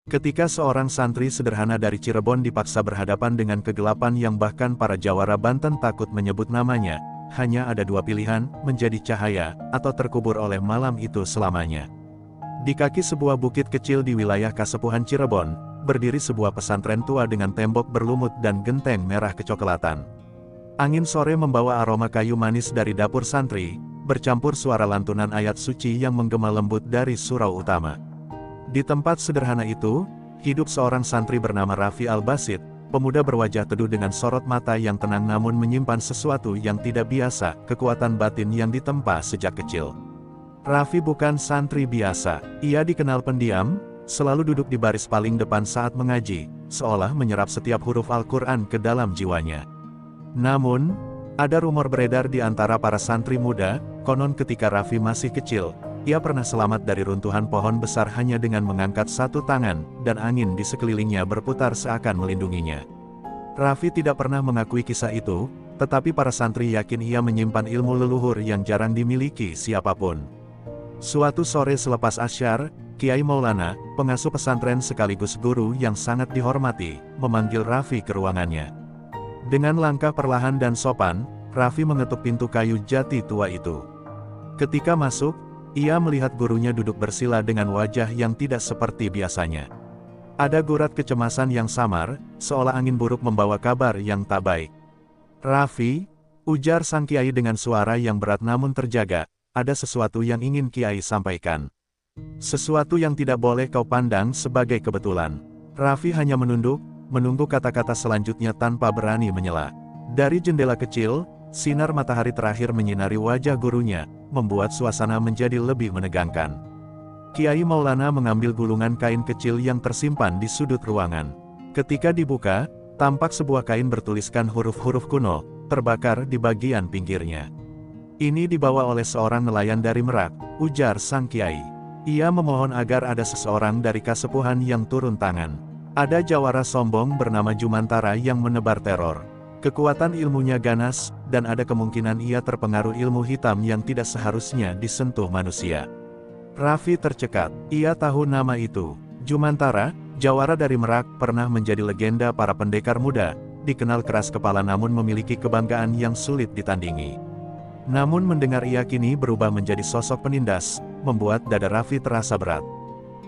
Ketika seorang santri sederhana dari Cirebon dipaksa berhadapan dengan kegelapan yang bahkan para jawara Banten takut menyebut namanya, hanya ada dua pilihan, menjadi cahaya, atau terkubur oleh malam itu selamanya. Di kaki sebuah bukit kecil di wilayah Kasepuhan Cirebon, berdiri sebuah pesantren tua dengan tembok berlumut dan genteng merah kecoklatan. Angin sore membawa aroma kayu manis dari dapur santri, bercampur suara lantunan ayat suci yang menggema lembut dari surau utama. Di tempat sederhana itu, hidup seorang santri bernama Raffi Al-Basit, pemuda berwajah teduh dengan sorot mata yang tenang namun menyimpan sesuatu yang tidak biasa, kekuatan batin yang ditempa sejak kecil. Raffi bukan santri biasa, ia dikenal pendiam, selalu duduk di baris paling depan saat mengaji, seolah menyerap setiap huruf Al-Quran ke dalam jiwanya. Namun, ada rumor beredar di antara para santri muda, konon ketika Raffi masih kecil, ia pernah selamat dari runtuhan pohon besar hanya dengan mengangkat satu tangan, dan angin di sekelilingnya berputar seakan melindunginya. Raffi tidak pernah mengakui kisah itu, tetapi para santri yakin ia menyimpan ilmu leluhur yang jarang dimiliki siapapun. Suatu sore selepas asyar, Kiai Maulana, pengasuh pesantren sekaligus guru yang sangat dihormati, memanggil Raffi ke ruangannya. Dengan langkah perlahan dan sopan, Raffi mengetuk pintu kayu jati tua itu. Ketika masuk, ia melihat gurunya duduk bersila dengan wajah yang tidak seperti biasanya. Ada gurat kecemasan yang samar, seolah angin buruk membawa kabar yang tak baik. "Raffi," ujar sang kiai dengan suara yang berat namun terjaga, "ada sesuatu yang ingin kiai sampaikan. Sesuatu yang tidak boleh kau pandang sebagai kebetulan." Raffi hanya menunduk, menunggu kata-kata selanjutnya tanpa berani menyela. Dari jendela kecil, sinar matahari terakhir menyinari wajah gurunya, membuat suasana menjadi lebih menegangkan. Kiai Maulana mengambil gulungan kain kecil yang tersimpan di sudut ruangan. Ketika dibuka, tampak sebuah kain bertuliskan huruf-huruf kuno, terbakar di bagian pinggirnya. "Ini dibawa oleh seorang nelayan dari Merak," ujar sang kiai. "Ia memohon agar ada seseorang dari Kasepuhan yang turun tangan. Ada jawara sombong bernama Jumantara yang menebar teror. Kekuatan ilmunya ganas, dan ada kemungkinan ia terpengaruh ilmu hitam yang tidak seharusnya disentuh manusia." Raffi tercekat. Ia tahu nama itu. Jumantara, jawara dari Merak, pernah menjadi legenda para pendekar muda, dikenal keras kepala namun memiliki kebanggaan yang sulit ditandingi. Namun mendengar ia kini berubah menjadi sosok penindas, membuat dada Raffi terasa berat.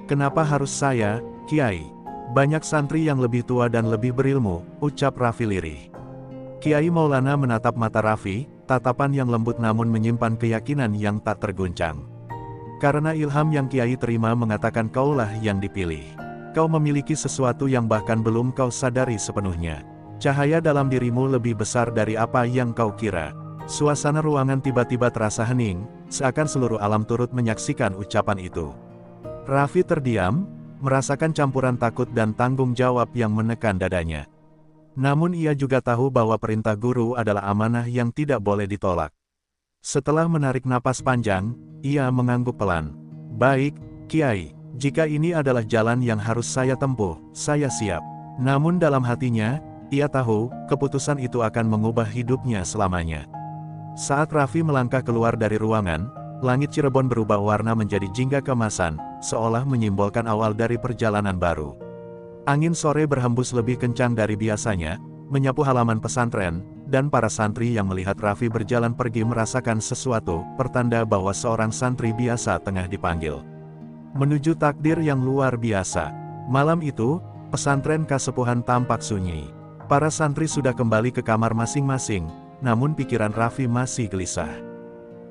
"Kenapa harus saya, Kiai? Banyak santri yang lebih tua dan lebih berilmu," ucap Raffi lirih. Kiai Maulana menatap mata Raffi, tatapan yang lembut namun menyimpan keyakinan yang tak terguncang. "Karena ilham yang Kiai terima mengatakan kaulah yang dipilih. Kau memiliki sesuatu yang bahkan belum kau sadari sepenuhnya. Cahaya dalam dirimu lebih besar dari apa yang kau kira." Suasana ruangan tiba-tiba terasa hening, seakan seluruh alam turut menyaksikan ucapan itu. Raffi terdiam, merasakan campuran takut dan tanggung jawab yang menekan dadanya. Namun ia juga tahu bahwa perintah guru adalah amanah yang tidak boleh ditolak. Setelah menarik napas panjang, ia mengangguk pelan. "Baik, Kiai, jika ini adalah jalan yang harus saya tempuh, saya siap." Namun dalam hatinya, ia tahu, keputusan itu akan mengubah hidupnya selamanya. Saat Raffi melangkah keluar dari ruangan, langit Cirebon berubah warna menjadi jingga keemasan, seolah menyimbolkan awal dari perjalanan baru. Angin sore berhembus lebih kencang dari biasanya, menyapu halaman pesantren, dan para santri yang melihat Raffi berjalan pergi merasakan sesuatu, pertanda bahwa seorang santri biasa tengah dipanggil menuju takdir yang luar biasa. Malam itu, pesantren Kasepuhan tampak sunyi. Para santri sudah kembali ke kamar masing-masing, namun pikiran Raffi masih gelisah.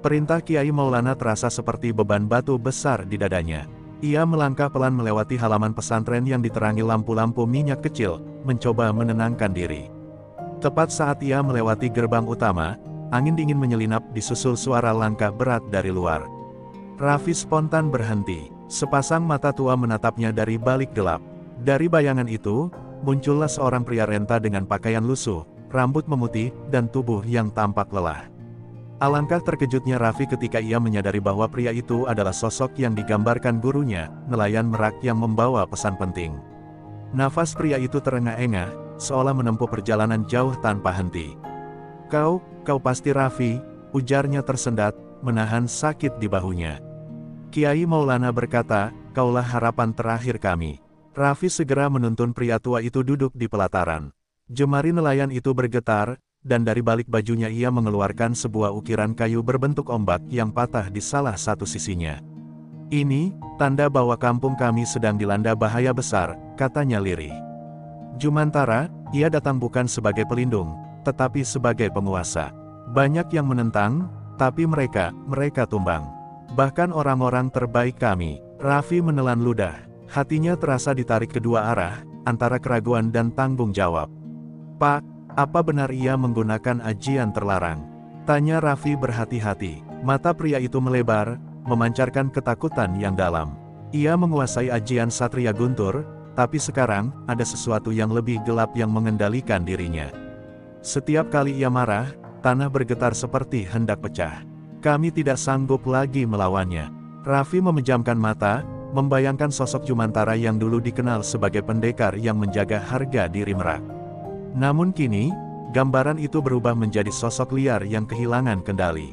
Perintah Kiai Maulana terasa seperti beban batu besar di dadanya. Ia melangkah pelan melewati halaman pesantren yang diterangi lampu-lampu minyak kecil, mencoba menenangkan diri. Tepat saat ia melewati gerbang utama, angin dingin menyelinap disusul suara langkah berat dari luar. Raffi spontan berhenti, sepasang mata tua menatapnya dari balik gelap. Dari bayangan itu, muncullah seorang pria renta dengan pakaian lusuh, rambut memutih, dan tubuh yang tampak lelah. Alangkah terkejutnya Raffi ketika ia menyadari bahwa pria itu adalah sosok yang digambarkan gurunya, nelayan Merak yang membawa pesan penting. Nafas pria itu terengah-engah, seolah menempuh perjalanan jauh tanpa henti. Kau pasti Raffi," ujarnya tersendat, menahan sakit di bahunya. Kiai Maulana berkata, "Kaulah harapan terakhir kami." Raffi segera menuntun pria tua itu duduk di pelataran. Jemari nelayan itu bergetar, dan dari balik bajunya ia mengeluarkan sebuah ukiran kayu berbentuk ombak yang patah di salah satu sisinya. "Ini, tanda bahwa kampung kami sedang dilanda bahaya besar," katanya lirih. "Jumantara, ia datang bukan sebagai pelindung, tetapi sebagai penguasa. Banyak yang menentang, tapi mereka tumbang. Bahkan orang-orang terbaik kami." Raffi menelan ludah. Hatinya terasa ditarik kedua arah, antara keraguan dan tanggung jawab. "Pak, apa benar ia menggunakan ajian terlarang?" tanya Raffi berhati-hati. Mata pria itu melebar, memancarkan ketakutan yang dalam. Ia menguasai ajian Satria Guntur, tapi sekarang, ada sesuatu yang lebih gelap yang mengendalikan dirinya. Setiap kali ia marah, tanah bergetar seperti hendak pecah. "Kami tidak sanggup lagi melawannya." Raffi memejamkan mata, membayangkan sosok Jumantara yang dulu dikenal sebagai pendekar yang menjaga harga diri Merak. Namun kini, gambaran itu berubah menjadi sosok liar yang kehilangan kendali.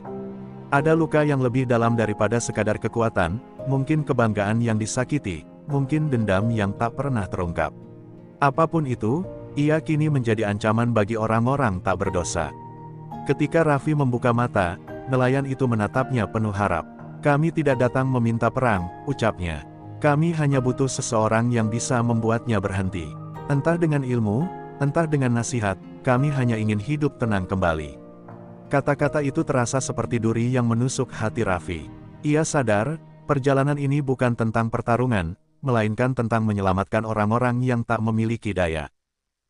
Ada luka yang lebih dalam daripada sekadar kekuatan, mungkin kebanggaan yang disakiti, mungkin dendam yang tak pernah terungkap. Apapun itu, ia kini menjadi ancaman bagi orang-orang tak berdosa. Ketika Raffi membuka mata, nelayan itu menatapnya penuh harap. "Kami tidak datang meminta perang," ucapnya. "Kami hanya butuh seseorang yang bisa membuatnya berhenti. Entah dengan ilmu, entah dengan nasihat, kami hanya ingin hidup tenang kembali." Kata-kata itu terasa seperti duri yang menusuk hati Raffi. Ia sadar, perjalanan ini bukan tentang pertarungan, melainkan tentang menyelamatkan orang-orang yang tak memiliki daya.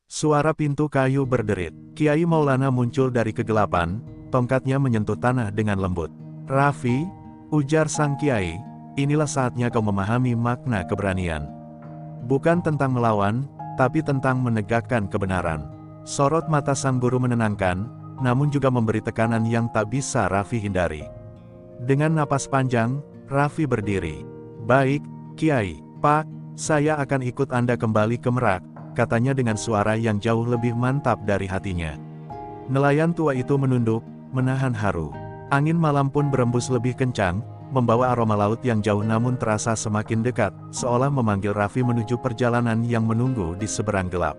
Suara pintu kayu berderit. Kiai Maulana muncul dari kegelapan, tongkatnya menyentuh tanah dengan lembut. "Raffi," ujar sang kiai, "inilah saatnya kau memahami makna keberanian. Bukan tentang melawan, tapi tentang menegakkan kebenaran." Sorot mata sang guru menenangkan, namun juga memberi tekanan yang tak bisa Raffi hindari. Dengan napas panjang, Raffi berdiri. "Baik, Kiai. Pak, saya akan ikut Anda kembali ke Merak," katanya dengan suara yang jauh lebih mantap dari hatinya. Nelayan tua itu menunduk, menahan haru. Angin malam pun berembus lebih kencang, membawa aroma laut yang jauh namun terasa semakin dekat, seolah memanggil Raffi menuju perjalanan yang menunggu di seberang gelap.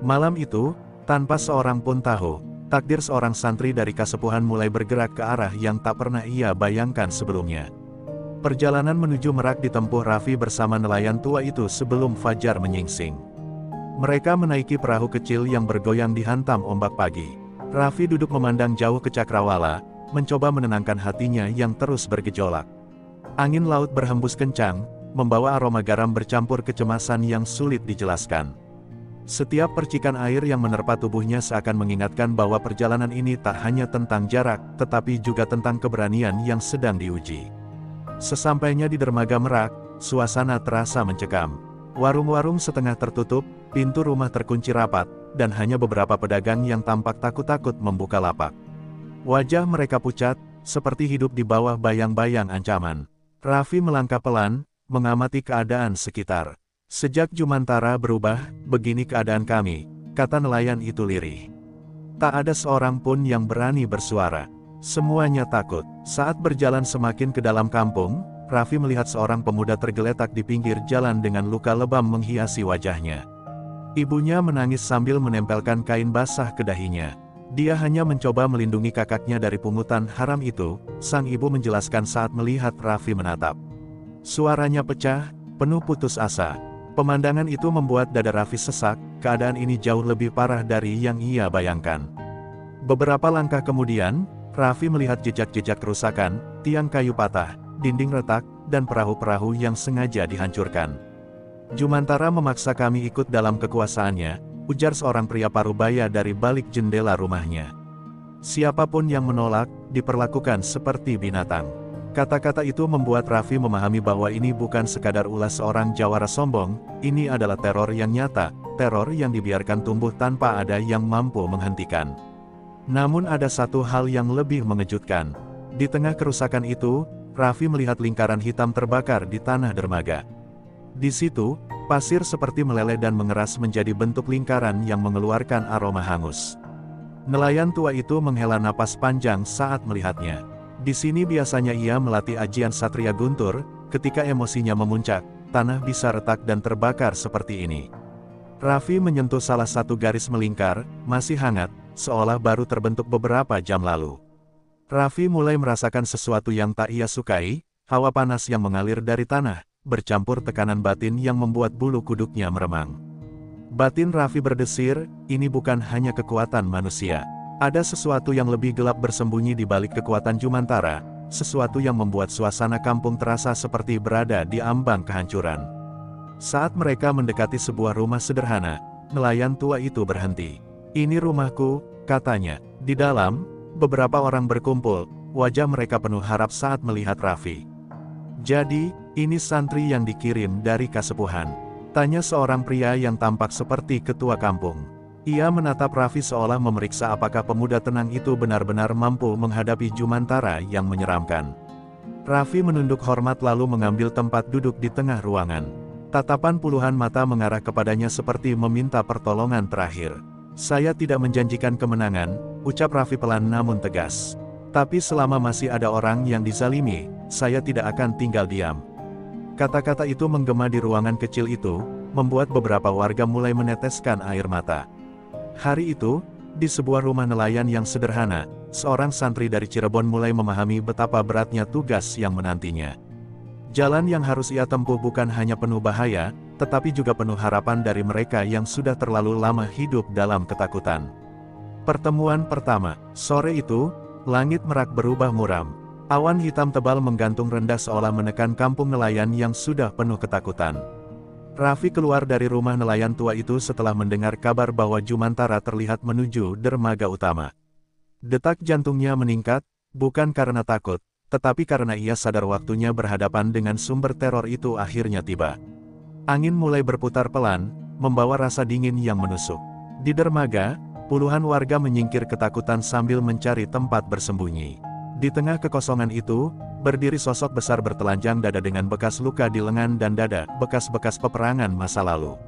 Malam itu, tanpa seorang pun tahu, takdir seorang santri dari Kasepuhan mulai bergerak ke arah yang tak pernah ia bayangkan sebelumnya. Perjalanan menuju Merak ditempuh Raffi bersama nelayan tua itu sebelum fajar menyingsing. Mereka menaiki perahu kecil yang bergoyang dihantam ombak pagi. Raffi duduk memandang jauh ke cakrawala, mencoba menenangkan hatinya yang terus bergejolak. Angin laut berhembus kencang, membawa aroma garam bercampur kecemasan yang sulit dijelaskan. Setiap percikan air yang menerpa tubuhnya seakan mengingatkan bahwa perjalanan ini tak hanya tentang jarak, tetapi juga tentang keberanian yang sedang diuji. Sesampainya di dermaga Merak, suasana terasa mencekam. Warung-warung setengah tertutup, pintu rumah terkunci rapat, dan hanya beberapa pedagang yang tampak takut-takut membuka lapak. Wajah mereka pucat, seperti hidup di bawah bayang-bayang ancaman. Raffi melangkah pelan, mengamati keadaan sekitar. "Sejak Jumantara berubah, begini keadaan kami," kata nelayan itu lirih. "Tak ada seorang pun yang berani bersuara. Semuanya takut." Saat berjalan semakin ke dalam kampung, Raffi melihat seorang pemuda tergeletak di pinggir jalan dengan luka lebam menghiasi wajahnya. Ibunya menangis sambil menempelkan kain basah ke dahinya. Dia hanya mencoba melindungi kakaknya dari pungutan haram itu, sang ibu menjelaskan saat melihat Raffi menatap. Suaranya pecah, penuh putus asa. Pemandangan itu membuat dada Raffi sesak, keadaan ini jauh lebih parah dari yang ia bayangkan. Beberapa langkah kemudian, Raffi melihat jejak-jejak kerusakan, tiang kayu patah, dinding retak, dan perahu-perahu yang sengaja dihancurkan. "Jumantara memaksa kami ikut dalam kekuasaannya," ujar seorang pria parubaya dari balik jendela rumahnya. "Siapapun yang menolak, diperlakukan seperti binatang." Kata-kata itu membuat Raffi memahami bahwa ini bukan sekadar ulas seorang jawara sombong, ini adalah teror yang nyata, teror yang dibiarkan tumbuh tanpa ada yang mampu menghentikan. Namun ada satu hal yang lebih mengejutkan. Di tengah kerusakan itu, Raffi melihat lingkaran hitam terbakar di tanah dermaga. Di situ, pasir seperti meleleh dan mengeras menjadi bentuk lingkaran yang mengeluarkan aroma hangus. Nelayan tua itu menghela napas panjang saat melihatnya. Di sini biasanya ia melatih ajian Satria Guntur, ketika emosinya memuncak, tanah bisa retak dan terbakar seperti ini. Raffi menyentuh salah satu garis melingkar, masih hangat, seolah baru terbentuk beberapa jam lalu. Raffi mulai merasakan sesuatu yang tak ia sukai, hawa panas yang mengalir dari tanah, bercampur tekanan batin yang membuat bulu kuduknya meremang. Batin Raffi berdesir, ini bukan hanya kekuatan manusia. Ada sesuatu yang lebih gelap bersembunyi di balik kekuatan Jumantara, sesuatu yang membuat suasana kampung terasa seperti berada di ambang kehancuran. Saat mereka mendekati sebuah rumah sederhana, nelayan tua itu berhenti. "Ini rumahku," katanya. Di dalam, beberapa orang berkumpul, wajah mereka penuh harap saat melihat Raffi. "Jadi, ini santri yang dikirim dari Kasepuhan?" tanya seorang pria yang tampak seperti ketua kampung. Ia menatap Raffi seolah memeriksa apakah pemuda tenang itu benar-benar mampu menghadapi Jumantara yang menyeramkan. Raffi menunduk hormat lalu mengambil tempat duduk di tengah ruangan. Tatapan puluhan mata mengarah kepadanya seperti meminta pertolongan terakhir. "Saya tidak menjanjikan kemenangan," ucap Raffi pelan namun tegas. "Tapi selama masih ada orang yang dizalimi, saya tidak akan tinggal diam." Kata-kata itu menggema di ruangan kecil itu, membuat beberapa warga mulai meneteskan air mata. Hari itu, di sebuah rumah nelayan yang sederhana, seorang santri dari Cirebon mulai memahami betapa beratnya tugas yang menantinya. Jalan yang harus ia tempuh bukan hanya penuh bahaya, tetapi juga penuh harapan dari mereka yang sudah terlalu lama hidup dalam ketakutan. Pertemuan pertama, sore itu, langit merak berubah muram. Awan hitam tebal menggantung rendah seolah menekan kampung nelayan yang sudah penuh ketakutan. Raffi keluar dari rumah nelayan tua itu setelah mendengar kabar bahwa Jumantara terlihat menuju dermaga utama. Detak jantungnya meningkat, bukan karena takut, tetapi karena ia sadar waktunya berhadapan dengan sumber teror itu akhirnya tiba. Angin mulai berputar pelan, membawa rasa dingin yang menusuk. Di dermaga, puluhan warga menyingkir ketakutan sambil mencari tempat bersembunyi. Di tengah kekosongan itu, berdiri sosok besar bertelanjang dada dengan bekas luka di lengan dan dada, bekas-bekas peperangan masa lalu.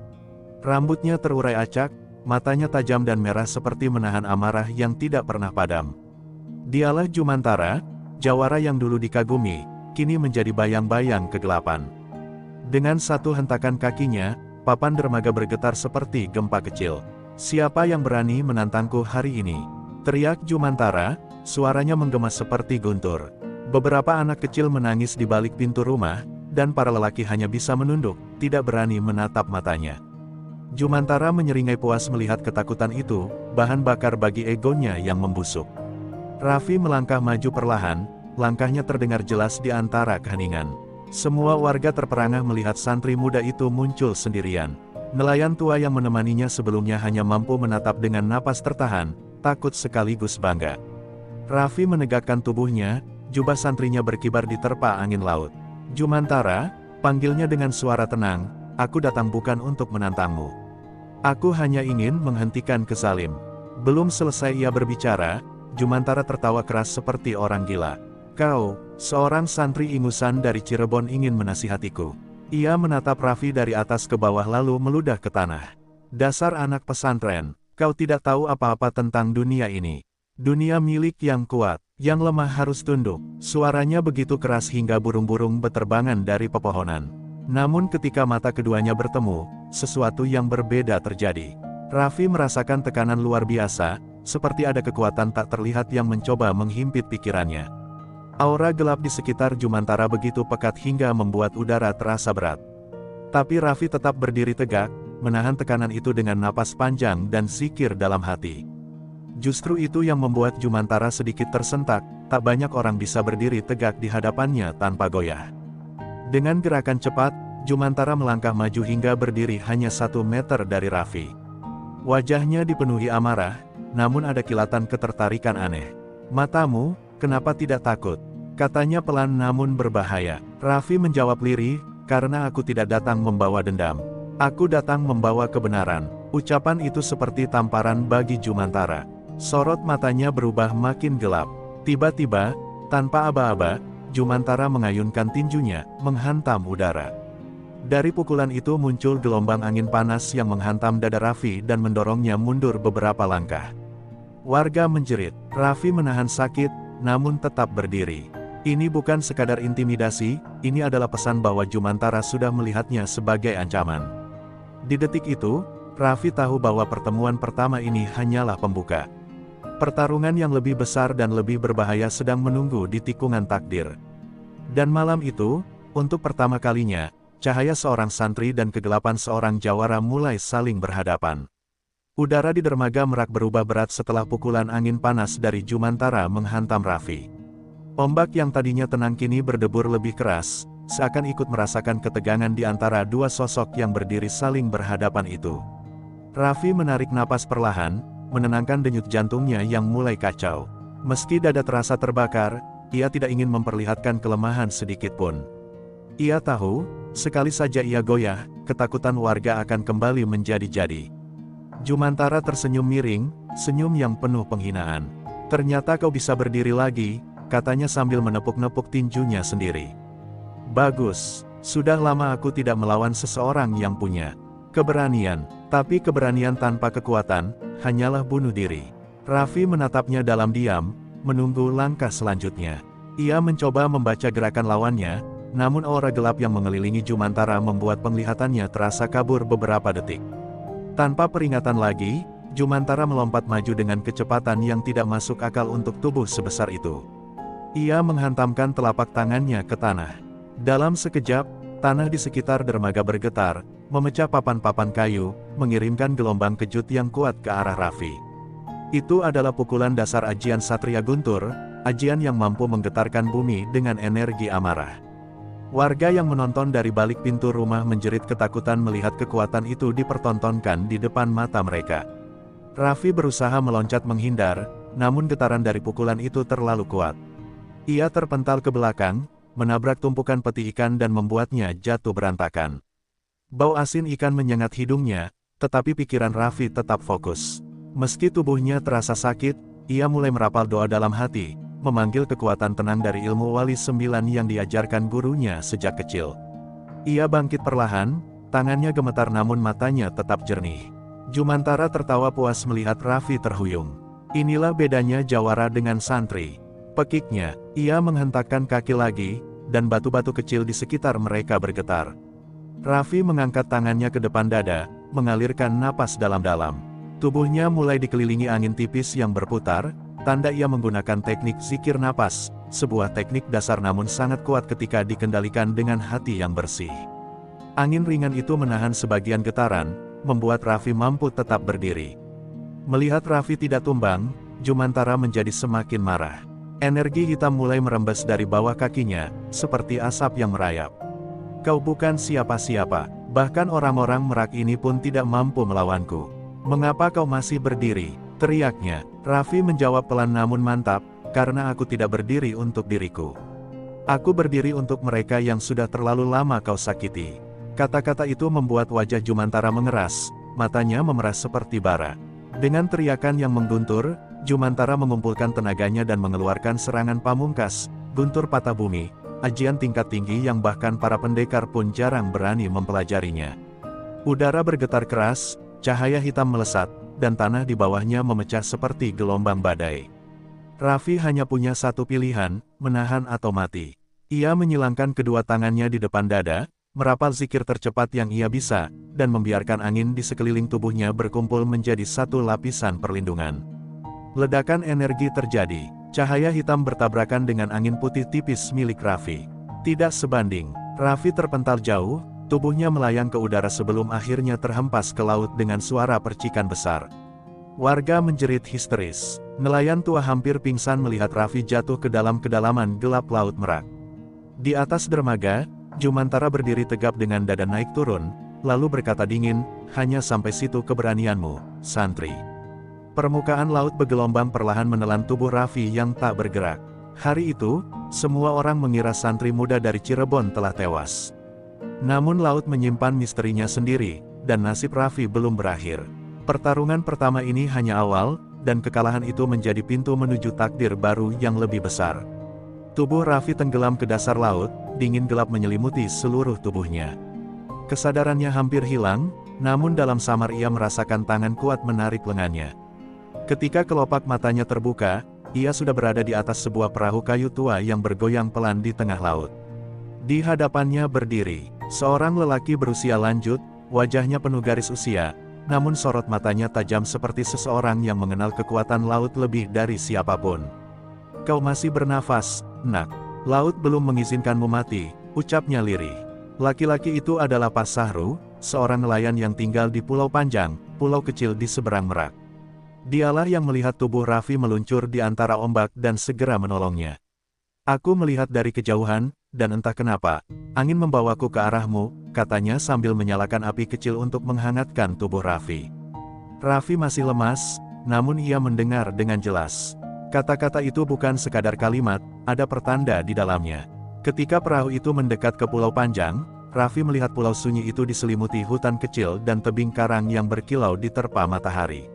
Rambutnya terurai acak, matanya tajam dan merah seperti menahan amarah yang tidak pernah padam. Dialah Jumantara, jawara yang dulu dikagumi, kini menjadi bayang-bayang kegelapan. Dengan satu hentakan kakinya, papan dermaga bergetar seperti gempa kecil. "Siapa yang berani menantangku hari ini?" teriak Jumantara. Suaranya menggema seperti guntur. Beberapa anak kecil menangis di balik pintu rumah, dan para lelaki hanya bisa menunduk, tidak berani menatap matanya. Jumantara menyeringai puas melihat ketakutan itu, bahan bakar bagi egonya yang membusuk. Raffi melangkah maju perlahan, langkahnya terdengar jelas di antara keheningan. Semua warga terperangah melihat santri muda itu muncul sendirian. Nelayan tua yang menemaninya sebelumnya hanya mampu menatap dengan napas tertahan, takut sekaligus bangga. Raffi menegakkan tubuhnya, jubah santrinya berkibar diterpa angin laut. "Jumantara," panggilnya dengan suara tenang, "aku datang bukan untuk menantangmu. Aku hanya ingin menghentikan kezalim." Belum selesai ia berbicara, Jumantara tertawa keras seperti orang gila. "Kau, seorang santri ingusan dari Cirebon ingin menasihatiku." Ia menatap Raffi dari atas ke bawah lalu meludah ke tanah. "Dasar anak pesantren, kau tidak tahu apa-apa tentang dunia ini. Dunia milik yang kuat, yang lemah harus tunduk." Suaranya begitu keras hingga burung-burung berterbangan dari pepohonan. Namun ketika mata keduanya bertemu, sesuatu yang berbeda terjadi. Raffi merasakan tekanan luar biasa, seperti ada kekuatan tak terlihat yang mencoba menghimpit pikirannya. Aura gelap di sekitar Jumantara begitu pekat hingga membuat udara terasa berat. Tapi Raffi tetap berdiri tegak, menahan tekanan itu dengan napas panjang dan zikir dalam hati. Justru itu yang membuat Jumantara sedikit tersentak, tak banyak orang bisa berdiri tegak di hadapannya tanpa goyah. Dengan gerakan cepat, Jumantara melangkah maju hingga berdiri hanya 1 meter dari Raffi. Wajahnya dipenuhi amarah, namun ada kilatan ketertarikan aneh. "Matamu, kenapa tidak takut?" katanya pelan namun berbahaya. Raffi menjawab lirih, "Karena aku tidak datang membawa dendam. Aku datang membawa kebenaran." Ucapan itu seperti tamparan bagi Jumantara. Sorot matanya berubah makin gelap. Tiba-tiba, tanpa aba-aba, Jumantara mengayunkan tinjunya, menghantam udara. Dari pukulan itu muncul gelombang angin panas yang menghantam dada Raffi dan mendorongnya mundur beberapa langkah. Warga menjerit. Raffi menahan sakit, namun tetap berdiri. Ini bukan sekadar intimidasi, ini adalah pesan bahwa Jumantara sudah melihatnya sebagai ancaman. Di detik itu, Raffi tahu bahwa pertemuan pertama ini hanyalah pembuka. Pertarungan yang lebih besar dan lebih berbahaya sedang menunggu di tikungan takdir. Dan malam itu, untuk pertama kalinya, cahaya seorang santri dan kegelapan seorang jawara mulai saling berhadapan. Udara di dermaga Merak berubah berat setelah pukulan angin panas dari Jumantara menghantam Raffi. Ombak yang tadinya tenang kini berdebur lebih keras, seakan ikut merasakan ketegangan di antara dua sosok yang berdiri saling berhadapan itu. Raffi menarik napas perlahan, menenangkan denyut jantungnya yang mulai kacau. Meski dada terasa terbakar, ia tidak ingin memperlihatkan kelemahan sedikit pun. Ia tahu, sekali saja ia goyah, ketakutan warga akan kembali menjadi-jadi. Jumantara tersenyum miring, senyum yang penuh penghinaan. "Ternyata kau bisa berdiri lagi," katanya sambil menepuk-nepuk tinjunya sendiri. "Bagus, sudah lama aku tidak melawan seseorang yang punya keberanian, tapi keberanian tanpa kekuatan, hanyalah bunuh diri." Raffi menatapnya dalam diam, menunggu langkah selanjutnya. Ia mencoba membaca gerakan lawannya, namun aura gelap yang mengelilingi Jumantara membuat penglihatannya terasa kabur beberapa detik. Tanpa peringatan lagi, Jumantara melompat maju dengan kecepatan yang tidak masuk akal untuk tubuh sebesar itu. Ia menghantamkan telapak tangannya ke tanah. Dalam sekejap, tanah di sekitar dermaga bergetar, memecah papan-papan kayu, mengirimkan gelombang kejut yang kuat ke arah Raffi. Itu adalah pukulan dasar ajian Satria Guntur, ajian yang mampu menggetarkan bumi dengan energi amarah. Warga yang menonton dari balik pintu rumah menjerit ketakutan melihat kekuatan itu dipertontonkan di depan mata mereka. Raffi berusaha meloncat menghindar, namun getaran dari pukulan itu terlalu kuat. Ia terpental ke belakang, menabrak tumpukan peti ikan dan membuatnya jatuh berantakan. Bau asin ikan menyengat hidungnya, tetapi pikiran Raffi tetap fokus. Meski tubuhnya terasa sakit, ia mulai merapal doa dalam hati, memanggil kekuatan tenang dari ilmu Wali 9 yang diajarkan gurunya sejak kecil. Ia bangkit perlahan, tangannya gemetar namun matanya tetap jernih. Jumantara tertawa puas melihat Raffi terhuyung. Inilah bedanya jawara dengan santri. Pekiknya, ia menghentakkan kaki lagi, dan batu-batu kecil di sekitar mereka bergetar. Raffi mengangkat tangannya ke depan dada, mengalirkan napas dalam-dalam. Tubuhnya mulai dikelilingi angin tipis yang berputar, tanda ia menggunakan teknik zikir napas, sebuah teknik dasar namun sangat kuat ketika dikendalikan dengan hati yang bersih. Angin ringan itu menahan sebagian getaran, membuat Raffi mampu tetap berdiri. Melihat Raffi tidak tumbang, Jumantara menjadi semakin marah. Energi hitam mulai merembes dari bawah kakinya, seperti asap yang merayap. "Kau bukan siapa-siapa, bahkan orang-orang Merak ini pun tidak mampu melawanku. Mengapa kau masih berdiri?" teriaknya. Raffi menjawab pelan namun mantap, "Karena aku tidak berdiri untuk diriku. Aku berdiri untuk mereka yang sudah terlalu lama kau sakiti." Kata-kata itu membuat wajah Jumantara mengeras, matanya memeras seperti bara. Dengan teriakan yang mengguntur, Jumantara mengumpulkan tenaganya dan mengeluarkan serangan pamungkas, Guntur Patah Bumi, ajian tingkat tinggi yang bahkan para pendekar pun jarang berani mempelajarinya. Udara bergetar keras, cahaya hitam melesat, dan tanah di bawahnya memecah seperti gelombang badai. Raffi hanya punya satu pilihan, menahan atau mati. Ia menyilangkan kedua tangannya di depan dada, merapal zikir tercepat yang ia bisa, dan membiarkan angin di sekeliling tubuhnya berkumpul menjadi satu lapisan perlindungan. Ledakan energi terjadi, cahaya hitam bertabrakan dengan angin putih tipis milik Raffi. Tidak sebanding, Raffi terpental jauh, tubuhnya melayang ke udara sebelum akhirnya terhempas ke laut dengan suara percikan besar. Warga menjerit histeris. Nelayan tua hampir pingsan melihat Raffi jatuh ke dalam kedalaman gelap laut Merak. Di atas dermaga, Jumantara berdiri tegap dengan dada naik turun, lalu berkata dingin, "Hanya sampai situ keberanianmu, santri." Permukaan laut bergelombang perlahan menelan tubuh Raffi yang tak bergerak. Hari itu, semua orang mengira santri muda dari Cirebon telah tewas. Namun laut menyimpan misterinya sendiri, dan nasib Raffi belum berakhir. Pertarungan pertama ini hanya awal, dan kekalahan itu menjadi pintu menuju takdir baru yang lebih besar. Tubuh Raffi tenggelam ke dasar laut, dingin gelap menyelimuti seluruh tubuhnya. Kesadarannya hampir hilang, namun dalam samar ia merasakan tangan kuat menarik lengannya. Ketika kelopak matanya terbuka, ia sudah berada di atas sebuah perahu kayu tua yang bergoyang pelan di tengah laut. Di hadapannya berdiri seorang lelaki berusia lanjut, wajahnya penuh garis usia, namun sorot matanya tajam seperti seseorang yang mengenal kekuatan laut lebih dari siapapun. "Kau masih bernafas, nak. Laut belum mengizinkanmu mati," ucapnya lirih. Laki-laki itu adalah Pak Sahru, seorang nelayan yang tinggal di Pulau Panjang, pulau kecil di seberang Merak. Dialah yang melihat tubuh Raffi meluncur di antara ombak dan segera menolongnya. "Aku melihat dari kejauhan, dan entah kenapa, angin membawaku ke arahmu," katanya sambil menyalakan api kecil untuk menghangatkan tubuh Raffi. Raffi masih lemas, namun ia mendengar dengan jelas. Kata-kata itu bukan sekadar kalimat, ada pertanda di dalamnya. Ketika perahu itu mendekat ke Pulau Panjang, Raffi melihat pulau sunyi itu diselimuti hutan kecil dan tebing karang yang berkilau diterpa matahari.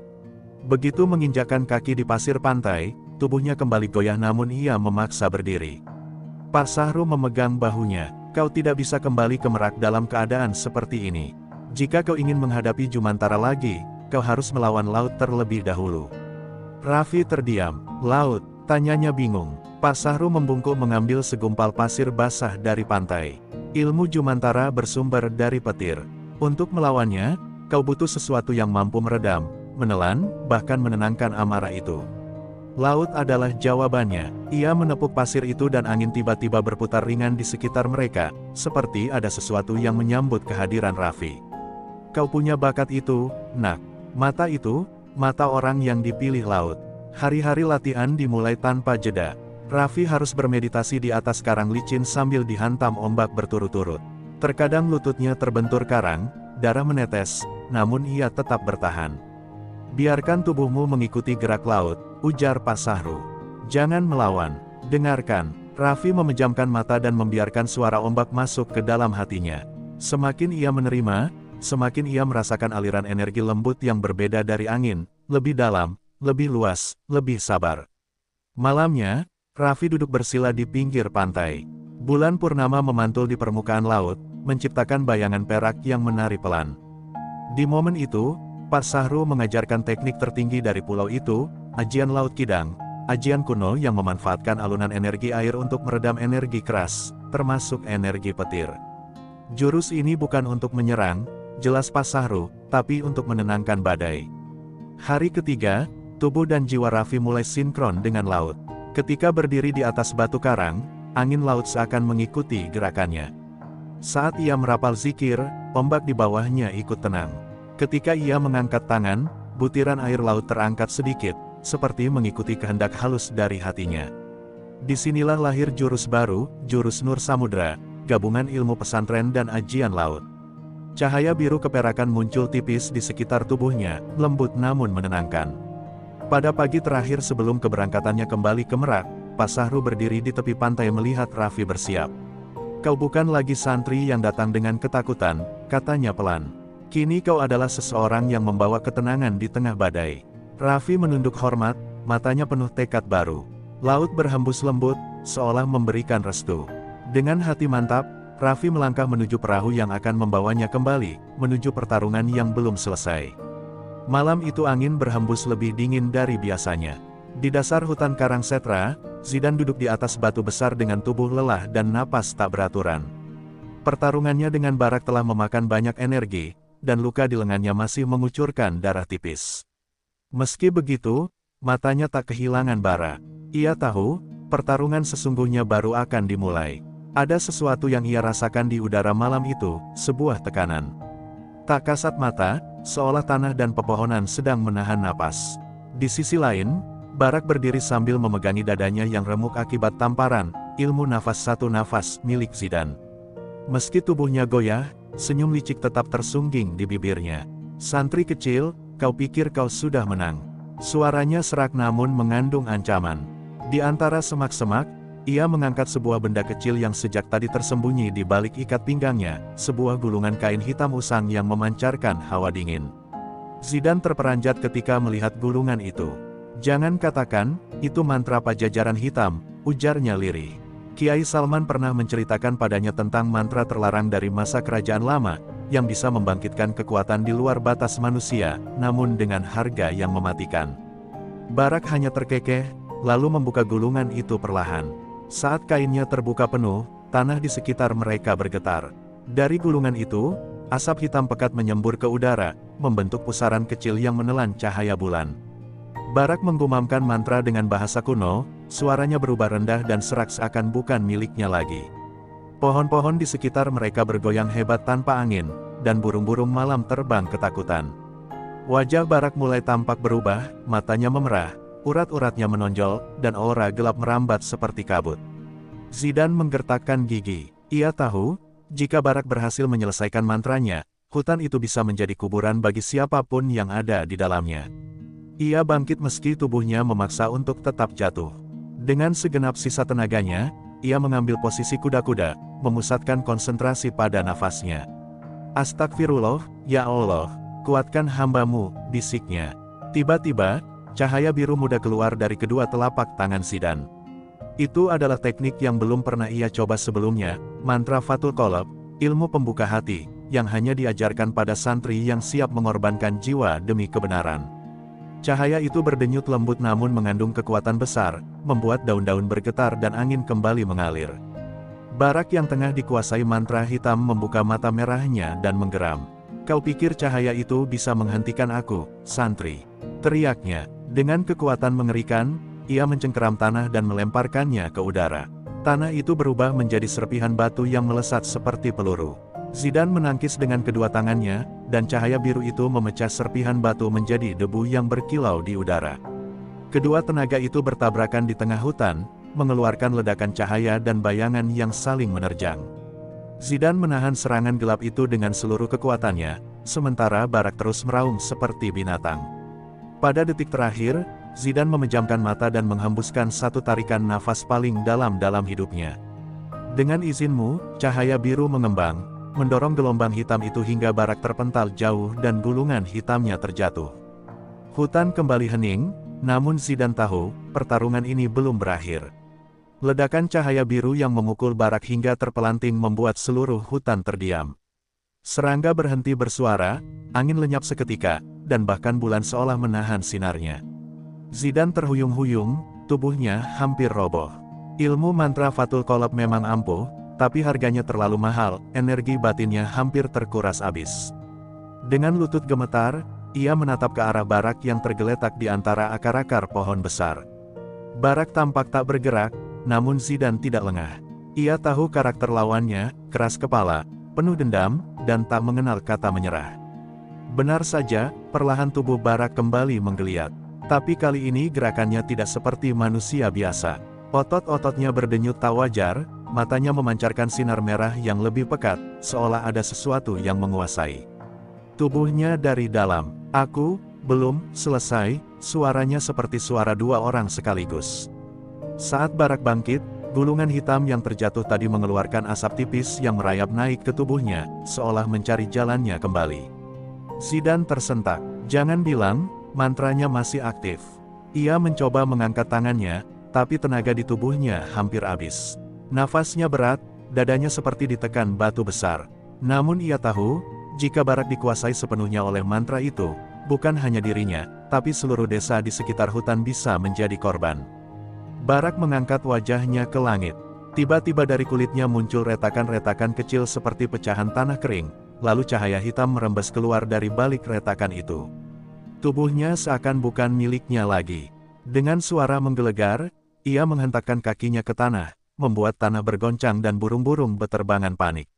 Begitu menginjakkan kaki di pasir pantai, tubuhnya kembali goyah namun ia memaksa berdiri. Pak Sahru memegang bahunya. "Kau tidak bisa kembali ke Merak dalam keadaan seperti ini. Jika kau ingin menghadapi Jumantara lagi, kau harus melawan laut terlebih dahulu." Raffi terdiam. "Laut?" tanyanya bingung. Pak Sahru membungkuk mengambil segumpal pasir basah dari pantai. "Ilmu Jumantara bersumber dari petir. Untuk melawannya, kau butuh sesuatu yang mampu meredam, menelan, bahkan menenangkan amarah itu." Laut adalah jawabannya. Ia menepuk pasir itu dan angin tiba-tiba berputar ringan di sekitar mereka, seperti ada sesuatu yang menyambut kehadiran Raffi. "Kau punya bakat itu, nak. Mata itu, mata orang yang dipilih laut." Hari-hari latihan dimulai tanpa jeda. Raffi harus bermeditasi di atas karang licin sambil dihantam ombak berturut-turut. Terkadang lututnya terbentur karang, darah menetes, namun ia tetap bertahan. "Biarkan tubuhmu mengikuti gerak laut," ujar Pak Sahru. "Jangan melawan. Dengarkan." Raffi memejamkan mata dan membiarkan suara ombak masuk ke dalam hatinya. Semakin ia menerima, semakin ia merasakan aliran energi lembut yang berbeda dari angin, lebih dalam, lebih luas, lebih sabar. Malamnya, Raffi duduk bersila di pinggir pantai. Bulan purnama memantul di permukaan laut, menciptakan bayangan perak yang menari pelan. Di momen itu, Pak Sahru mengajarkan teknik tertinggi dari pulau itu, ajian Laut Kidang, ajian kuno yang memanfaatkan alunan energi air untuk meredam energi keras, termasuk energi petir. Jurus ini bukan untuk menyerang, jelas Pak Sahru, tapi untuk menenangkan badai. Hari ketiga, tubuh dan jiwa Raffi mulai sinkron dengan laut. Ketika berdiri di atas batu karang, angin laut seakan mengikuti gerakannya. Saat ia merapal zikir, ombak di bawahnya ikut tenang. Ketika ia mengangkat tangan, butiran air laut terangkat sedikit, seperti mengikuti kehendak halus dari hatinya. Disinilah lahir jurus baru, jurus Nur Samudra, gabungan ilmu pesantren dan ajian laut. Cahaya biru keperakan muncul tipis di sekitar tubuhnya, lembut namun menenangkan. Pada pagi terakhir sebelum keberangkatannya kembali ke Merak, Pak Sahru berdiri di tepi pantai melihat Raffi bersiap. "Kau bukan lagi santri yang datang dengan ketakutan," katanya pelan. "Kini kau adalah seseorang yang membawa ketenangan di tengah badai." Raffi menunduk hormat, matanya penuh tekad baru. Laut berhembus lembut, seolah memberikan restu. Dengan hati mantap, Raffi melangkah menuju perahu yang akan membawanya kembali, menuju pertarungan yang belum selesai. Malam itu angin berhembus lebih dingin dari biasanya. Di dasar hutan karang setra, Zidan duduk di atas batu besar dengan tubuh lelah dan napas tak beraturan. Pertarungannya dengan Barak telah memakan banyak energi, dan luka di lengannya masih mengucurkan darah tipis. Meski begitu, matanya tak kehilangan bara. Ia tahu, pertarungan sesungguhnya baru akan dimulai. Ada sesuatu yang ia rasakan di udara malam itu, sebuah tekanan. Tak kasat mata, seolah tanah dan pepohonan sedang menahan napas. Di sisi lain, Barak berdiri sambil memegangi dadanya yang remuk akibat tamparan, ilmu nafas satu nafas milik Zidan. Meski tubuhnya goyah, senyum licik tetap tersungging di bibirnya. "Santri kecil, kau pikir kau sudah menang?" Suaranya serak namun mengandung ancaman. Di antara semak-semak, ia mengangkat sebuah benda kecil yang sejak tadi tersembunyi di balik ikat pinggangnya, sebuah gulungan kain hitam usang yang memancarkan hawa dingin. Zidan terperanjat ketika melihat gulungan itu. "Jangan katakan, itu mantra Pajajaran Hitam," ujarnya lirih. Kiai Salman pernah menceritakan padanya tentang mantra terlarang dari masa kerajaan lama, yang bisa membangkitkan kekuatan di luar batas manusia, namun dengan harga yang mematikan. Barak hanya terkekeh, lalu membuka gulungan itu perlahan. Saat kainnya terbuka penuh, tanah di sekitar mereka bergetar. Dari gulungan itu, asap hitam pekat menyembur ke udara, membentuk pusaran kecil yang menelan cahaya bulan. Barak menggumamkan mantra dengan bahasa kuno, suaranya berubah rendah dan serak seakan bukan miliknya lagi. Pohon-pohon di sekitar mereka bergoyang hebat tanpa angin, dan burung-burung malam terbang ketakutan. Wajah Barak mulai tampak berubah, matanya memerah, urat-uratnya menonjol, dan aura gelap merambat seperti kabut. Zidan menggertakkan gigi. Ia tahu, jika Barak berhasil menyelesaikan mantranya, hutan itu bisa menjadi kuburan bagi siapapun yang ada di dalamnya. Ia bangkit meski tubuhnya memaksa untuk tetap jatuh. Dengan segenap sisa tenaganya, ia mengambil posisi kuda-kuda, memusatkan konsentrasi pada nafasnya. Astagfirullah, ya Allah, kuatkan hamba-Mu, bisiknya. Tiba-tiba, cahaya biru muda keluar dari kedua telapak tangan Zidan. Itu adalah teknik yang belum pernah ia coba sebelumnya, mantra Fathul Qalb, ilmu pembuka hati, yang hanya diajarkan pada santri yang siap mengorbankan jiwa demi kebenaran. Cahaya itu berdenyut lembut namun mengandung kekuatan besar, membuat daun-daun bergetar dan angin kembali mengalir. Barak yang tengah dikuasai mantra hitam membuka mata merahnya dan menggeram. "Kau pikir cahaya itu bisa menghentikan aku, santri?" teriaknya. Dengan kekuatan mengerikan, ia mencengkeram tanah dan melemparkannya ke udara. Tanah itu berubah menjadi serpihan batu yang melesat seperti peluru. Zidan menangkis dengan kedua tangannya, dan cahaya biru itu memecah serpihan batu menjadi debu yang berkilau di udara. Kedua tenaga itu bertabrakan di tengah hutan, mengeluarkan ledakan cahaya dan bayangan yang saling menerjang. Zidan menahan serangan gelap itu dengan seluruh kekuatannya, sementara Barak terus meraung seperti binatang. Pada detik terakhir, Zidan memejamkan mata dan menghembuskan satu tarikan nafas paling dalam hidupnya. "Dengan izinmu," cahaya biru mengembang, mendorong gelombang hitam itu hingga Barak terpental jauh dan gulungan hitamnya terjatuh. Hutan kembali hening, namun Zidan tahu, pertarungan ini belum berakhir. Ledakan cahaya biru yang memukul Barak hingga terpelanting membuat seluruh hutan terdiam. Serangga berhenti bersuara, angin lenyap seketika, dan bahkan bulan seolah menahan sinarnya. Zidan terhuyung-huyung, tubuhnya hampir roboh. Ilmu mantra Fathul Qalb memang ampuh, tapi harganya terlalu mahal, energi batinnya hampir terkuras habis. Dengan lutut gemetar, ia menatap ke arah Barak yang tergeletak di antara akar-akar pohon besar. Barak tampak tak bergerak, namun Zidan tidak lengah. Ia tahu karakter lawannya, keras kepala, penuh dendam, dan tak mengenal kata menyerah. Benar saja, perlahan tubuh Barak kembali menggeliat. Tapi kali ini gerakannya tidak seperti manusia biasa. Otot-ototnya berdenyut tak wajar, matanya memancarkan sinar merah yang lebih pekat, seolah ada sesuatu yang menguasai tubuhnya dari dalam. "Aku belum selesai," suaranya seperti suara dua orang sekaligus. Saat Barak bangkit, gulungan hitam yang terjatuh tadi mengeluarkan asap tipis yang merayap naik ke tubuhnya, seolah mencari jalannya kembali. Zidan tersentak. Jangan bilang, mantranya masih aktif. Ia mencoba mengangkat tangannya, tapi tenaga di tubuhnya hampir habis. Nafasnya berat, dadanya seperti ditekan batu besar. Namun ia tahu, jika Barak dikuasai sepenuhnya oleh mantra itu, bukan hanya dirinya, tapi seluruh desa di sekitar hutan bisa menjadi korban. Barak mengangkat wajahnya ke langit. Tiba-tiba dari kulitnya muncul retakan-retakan kecil seperti pecahan tanah kering, lalu cahaya hitam merembes keluar dari balik retakan itu. Tubuhnya seakan bukan miliknya lagi. Dengan suara menggelegar, ia menghentakkan kakinya ke tanah, membuat tanah bergoncang dan burung-burung beterbangan panik.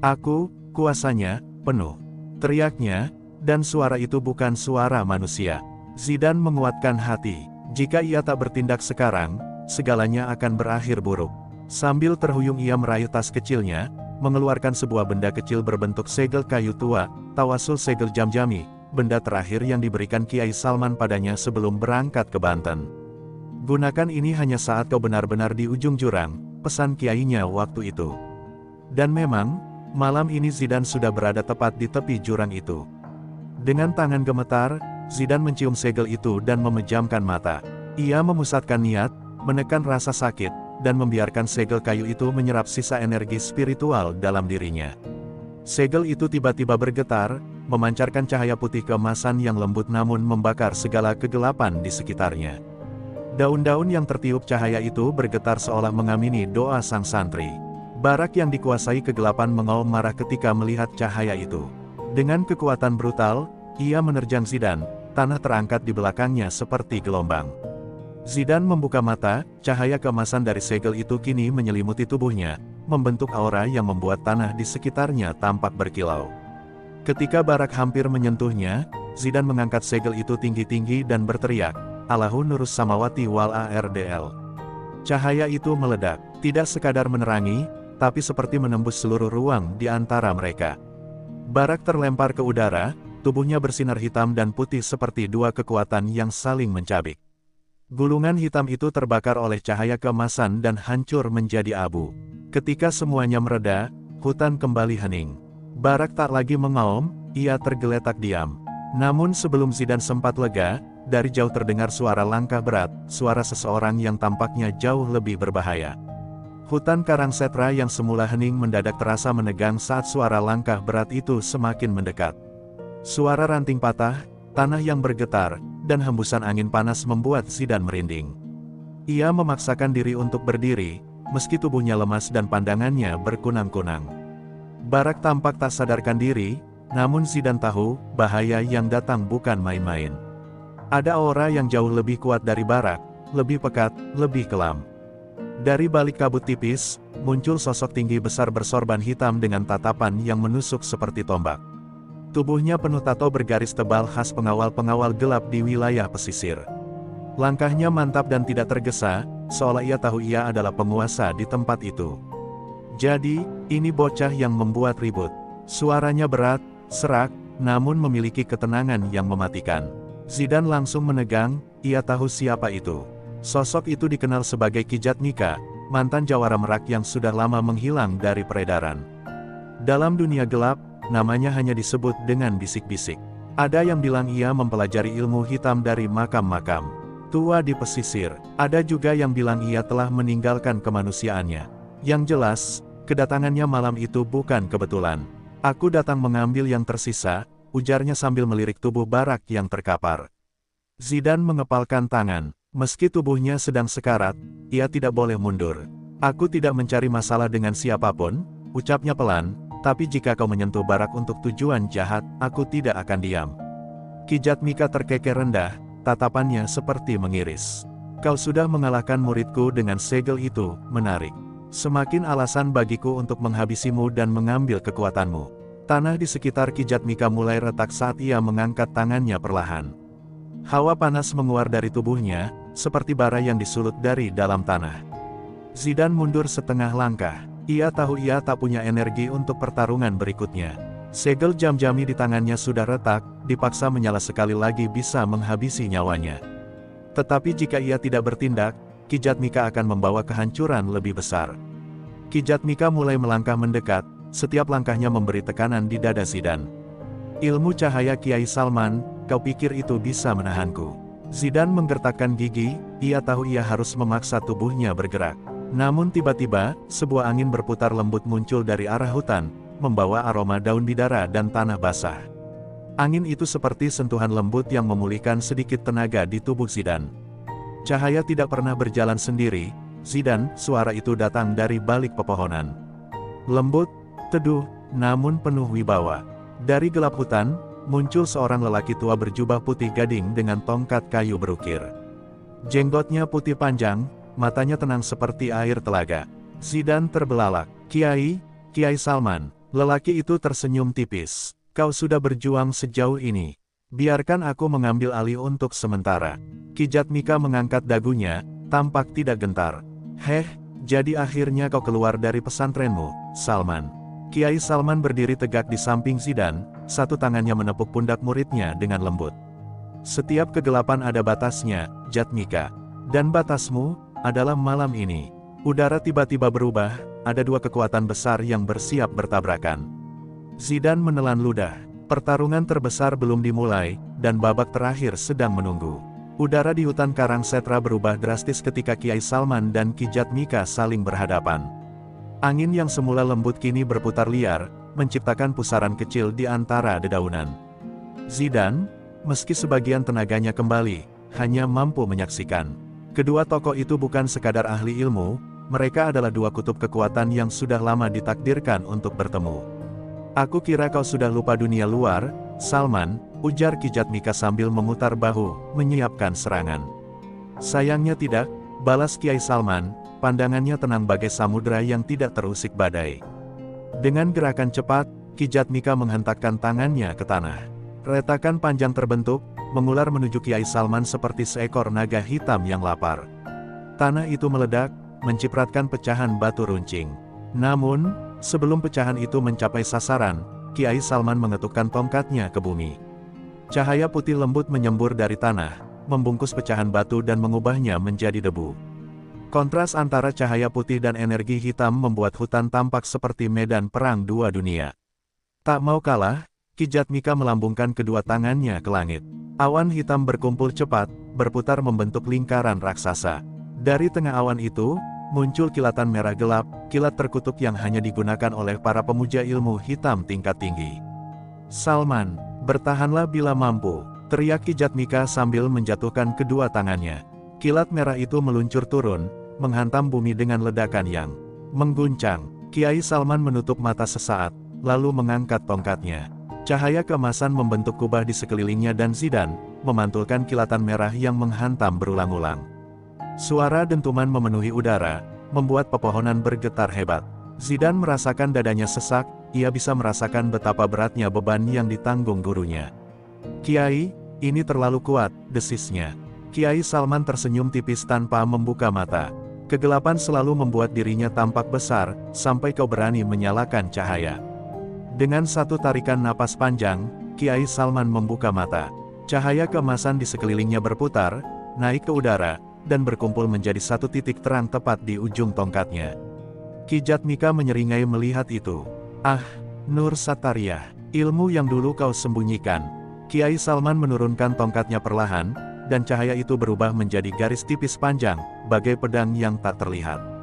"Aku, kuasanya, penuh," teriaknya, dan suara itu bukan suara manusia. Zidan menguatkan hati. Jika ia tak bertindak sekarang, segalanya akan berakhir buruk. Sambil terhuyung ia meraih tas kecilnya, mengeluarkan sebuah benda kecil berbentuk segel kayu tua, tawasul segel Jamjami, benda terakhir yang diberikan Kiai Salman padanya sebelum berangkat ke Banten. "Gunakan ini hanya saat kau benar-benar di ujung jurang," pesan kiainya waktu itu. Dan memang, malam ini Zidan sudah berada tepat di tepi jurang itu. Dengan tangan gemetar, Zidan mencium segel itu dan memejamkan mata. Ia memusatkan niat, menekan rasa sakit, dan membiarkan segel kayu itu menyerap sisa energi spiritual dalam dirinya. Segel itu tiba-tiba bergetar, memancarkan cahaya putih keemasan yang lembut namun membakar segala kegelapan di sekitarnya. Daun-daun yang tertiup cahaya itu bergetar seolah mengamini doa sang santri. Barak yang dikuasai kegelapan mengaum marah ketika melihat cahaya itu. Dengan kekuatan brutal, ia menerjang Zidane, tanah terangkat di belakangnya seperti gelombang. Zidane membuka mata, cahaya keemasan dari segel itu kini menyelimuti tubuhnya, membentuk aura yang membuat tanah di sekitarnya tampak berkilau. Ketika Barak hampir menyentuhnya, Zidane mengangkat segel itu tinggi-tinggi dan berteriak, Allahu Nurus Samawati wal Ardl. Cahaya itu meledak, tidak sekadar menerangi, tapi seperti menembus seluruh ruang di antara mereka. Barak terlempar ke udara, tubuhnya bersinar hitam dan putih seperti dua kekuatan yang saling mencabik. Gulungan hitam itu terbakar oleh cahaya keemasan dan hancur menjadi abu. Ketika semuanya mereda, hutan kembali hening. Barak tak lagi mengaum, ia tergeletak diam. Namun sebelum Zidane sempat lega, dari jauh terdengar suara langkah berat, suara seseorang yang tampaknya jauh lebih berbahaya. Hutan karang setra yang semula hening mendadak terasa menegang saat suara langkah berat itu semakin mendekat. Suara ranting patah, tanah yang bergetar, dan hembusan angin panas membuat Zidane merinding. Ia memaksakan diri untuk berdiri, meski tubuhnya lemas dan pandangannya berkunang-kunang. Barak tampak tak sadarkan diri, namun Zidane tahu, bahaya yang datang bukan main-main. Ada aura yang jauh lebih kuat dari Barak, lebih pekat, lebih kelam. Dari balik kabut tipis, muncul sosok tinggi besar bersorban hitam dengan tatapan yang menusuk seperti tombak. Tubuhnya penuh tato bergaris tebal khas pengawal-pengawal gelap di wilayah pesisir. Langkahnya mantap dan tidak tergesa, seolah ia tahu ia adalah penguasa di tempat itu. Jadi, ini bocah yang membuat ribut. Suaranya berat, serak, namun memiliki ketenangan yang mematikan. Zidane langsung menegang, ia tahu siapa itu. Sosok itu dikenal sebagai Ki Jatmika, mantan jawara Merak yang sudah lama menghilang dari peredaran. Dalam dunia gelap, namanya hanya disebut dengan bisik-bisik. Ada yang bilang ia mempelajari ilmu hitam dari makam-makam tua di pesisir. Ada juga yang bilang ia telah meninggalkan kemanusiaannya. Yang jelas, kedatangannya malam itu bukan kebetulan. Aku datang mengambil yang tersisa, ujarnya sambil melirik tubuh Barak yang terkapar. Zidane mengepalkan tangan. Meski tubuhnya sedang sekarat, ia tidak boleh mundur. Aku tidak mencari masalah dengan siapapun, ucapnya pelan, tapi jika kau menyentuh Barak untuk tujuan jahat, aku tidak akan diam. Ki Jatmika terkekeh rendah, tatapannya seperti mengiris. Kau sudah mengalahkan muridku dengan segel itu, menarik. Semakin alasan bagiku untuk menghabisimu dan mengambil kekuatanmu. Tanah di sekitar Ki Jatmika mulai retak saat ia mengangkat tangannya perlahan. Hawa panas menguar dari tubuhnya, seperti bara yang disulut dari dalam tanah. Zidane mundur setengah langkah. Ia tahu ia tak punya energi untuk pertarungan berikutnya. Segel jam-jami di tangannya sudah retak, dipaksa menyala sekali lagi bisa menghabisi nyawanya. Tetapi jika ia tidak bertindak, Ki Jatmika akan membawa kehancuran lebih besar. Ki Jatmika mulai melangkah mendekat, setiap langkahnya memberi tekanan di dada Zidane. Ilmu cahaya Kiai Salman, kau pikir itu bisa menahanku? Zidane menggertakkan gigi, ia tahu ia harus memaksa tubuhnya bergerak. Namun tiba-tiba, sebuah angin berputar lembut muncul dari arah hutan, membawa aroma daun bidara dan tanah basah. Angin itu seperti sentuhan lembut yang memulihkan sedikit tenaga di tubuh Zidane. Cahaya tidak pernah berjalan sendiri, Zidane, suara itu datang dari balik pepohonan. Lembut, teduh, namun penuh wibawa. Dari gelap hutan, muncul seorang lelaki tua berjubah putih gading dengan tongkat kayu berukir. Jenggotnya putih panjang, matanya tenang seperti air telaga. Zidane terbelalak. Kiai Salman. Lelaki itu tersenyum tipis. Kau sudah berjuang sejauh ini. Biarkan aku mengambil alih untuk sementara. Ki Jatmika mengangkat dagunya, tampak tidak gentar. Heh, jadi akhirnya kau keluar dari pesantrenmu, Salman. Kiai Salman berdiri tegak di samping Zidane, satu tangannya menepuk pundak muridnya dengan lembut. Setiap kegelapan ada batasnya, Jatmika. Dan batasmu, adalah malam ini. Udara tiba-tiba berubah, ada dua kekuatan besar yang bersiap bertabrakan. Zidane menelan ludah. Pertarungan terbesar belum dimulai, dan babak terakhir sedang menunggu. Udara di hutan karang setra berubah drastis ketika Kiai Salman dan Ki Jatmika saling berhadapan. Angin yang semula lembut kini berputar liar, menciptakan pusaran kecil di antara dedaunan. Zidane, meski sebagian tenaganya kembali, hanya mampu menyaksikan. Kedua tokoh itu bukan sekadar ahli ilmu, mereka adalah dua kutub kekuatan yang sudah lama ditakdirkan untuk bertemu. Aku kira kau sudah lupa dunia luar, Salman, ujar Kijatmika sambil memutar bahu, menyiapkan serangan. Sayangnya tidak, balas Kiai Salman, pandangannya tenang bagai samudera yang tidak terusik badai. Dengan gerakan cepat, Kijatmika menghentakkan tangannya ke tanah. Retakan panjang terbentuk, mengular menuju Kiai Salman seperti seekor naga hitam yang lapar. Tanah itu meledak, mencipratkan pecahan batu runcing. Namun, sebelum pecahan itu mencapai sasaran, Kiai Salman mengetukkan tongkatnya ke bumi. Cahaya putih lembut menyembur dari tanah, membungkus pecahan batu dan mengubahnya menjadi debu. Kontras antara cahaya putih dan energi hitam membuat hutan tampak seperti medan perang dua dunia. Tak mau kalah, Kijatmika melambungkan kedua tangannya ke langit. Awan hitam berkumpul cepat, berputar membentuk lingkaran raksasa. Dari tengah awan itu, muncul kilatan merah gelap, kilat terkutuk yang hanya digunakan oleh para pemuja ilmu hitam tingkat tinggi. Salman, bertahanlah bila mampu, teriak Kijatmika sambil menjatuhkan kedua tangannya. Kilat merah itu meluncur turun, menghantam bumi dengan ledakan yang mengguncang. Kiai Salman menutup mata sesaat, lalu mengangkat tongkatnya. Cahaya keemasan membentuk kubah di sekelilingnya dan Zidan memantulkan kilatan merah yang menghantam berulang-ulang. Suara dentuman memenuhi udara, membuat pepohonan bergetar hebat. Zidan merasakan dadanya sesak, ia bisa merasakan betapa beratnya beban yang ditanggung gurunya. Kiai, ini terlalu kuat, desisnya. Kiai Salman tersenyum tipis tanpa membuka mata. Kegelapan selalu membuat dirinya tampak besar, sampai kau berani menyalakan cahaya. Dengan satu tarikan napas panjang, Kiai Salman membuka mata. Cahaya keemasan di sekelilingnya berputar, naik ke udara, dan berkumpul menjadi satu titik terang tepat di ujung tongkatnya. Kijatmika menyeringai melihat itu. Ah, Nur Satarya, ilmu yang dulu kau sembunyikan. Kiai Salman menurunkan tongkatnya perlahan, dan cahaya itu berubah menjadi garis tipis panjang, bagai pedang yang tak terlihat.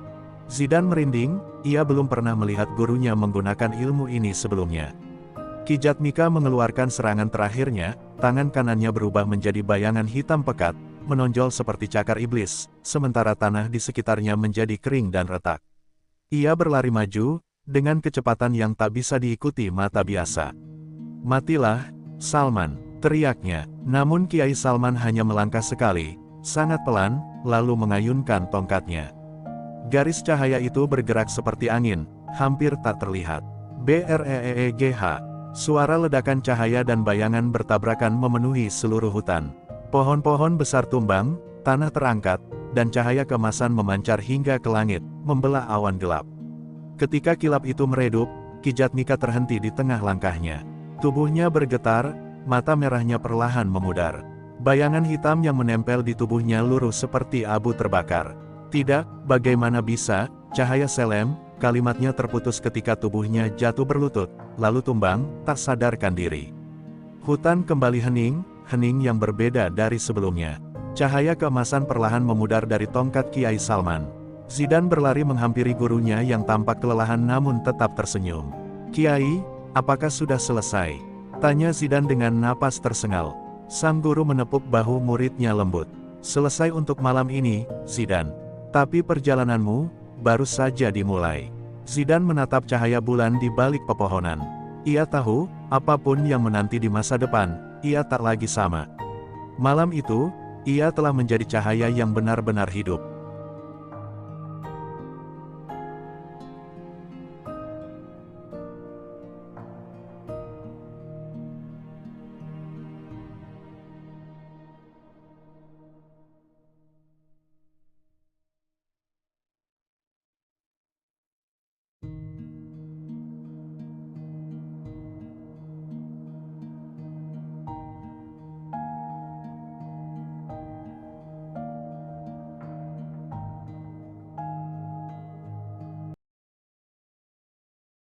Zidan merinding, ia belum pernah melihat gurunya menggunakan ilmu ini sebelumnya. Kijatmika mengeluarkan serangan terakhirnya, tangan kanannya berubah menjadi bayangan hitam pekat, menonjol seperti cakar iblis, sementara tanah di sekitarnya menjadi kering dan retak. Ia berlari maju, dengan kecepatan yang tak bisa diikuti mata biasa. Matilah, Salman, teriaknya, namun Kiai Salman hanya melangkah sekali, sangat pelan, lalu mengayunkan tongkatnya. Garis cahaya itu bergerak seperti angin, hampir tak terlihat. Breegh, suara ledakan cahaya dan bayangan bertabrakan memenuhi seluruh hutan. Pohon-pohon besar tumbang, tanah terangkat, dan cahaya keemasan memancar hingga ke langit, membelah awan gelap. Ketika kilap itu meredup, Kijatmika terhenti di tengah langkahnya. Tubuhnya bergetar, mata merahnya perlahan memudar. Bayangan hitam yang menempel di tubuhnya luruh seperti abu terbakar. Tidak, bagaimana bisa, cahaya selem, kalimatnya terputus ketika tubuhnya jatuh berlutut, lalu tumbang, tak sadarkan diri. Hutan kembali hening, hening yang berbeda dari sebelumnya. Cahaya keemasan perlahan memudar dari tongkat Kiai Salman. Zidan berlari menghampiri gurunya yang tampak kelelahan namun tetap tersenyum. Kiai, apakah sudah selesai? Tanya Zidan dengan napas tersengal. Sang guru menepuk bahu muridnya lembut. Selesai untuk malam ini, Zidan. Tapi perjalananmu, baru saja dimulai. Zidan menatap cahaya bulan di balik pepohonan. Ia tahu, apapun yang menanti di masa depan, ia tak lagi sama. Malam itu, ia telah menjadi cahaya yang benar-benar hidup.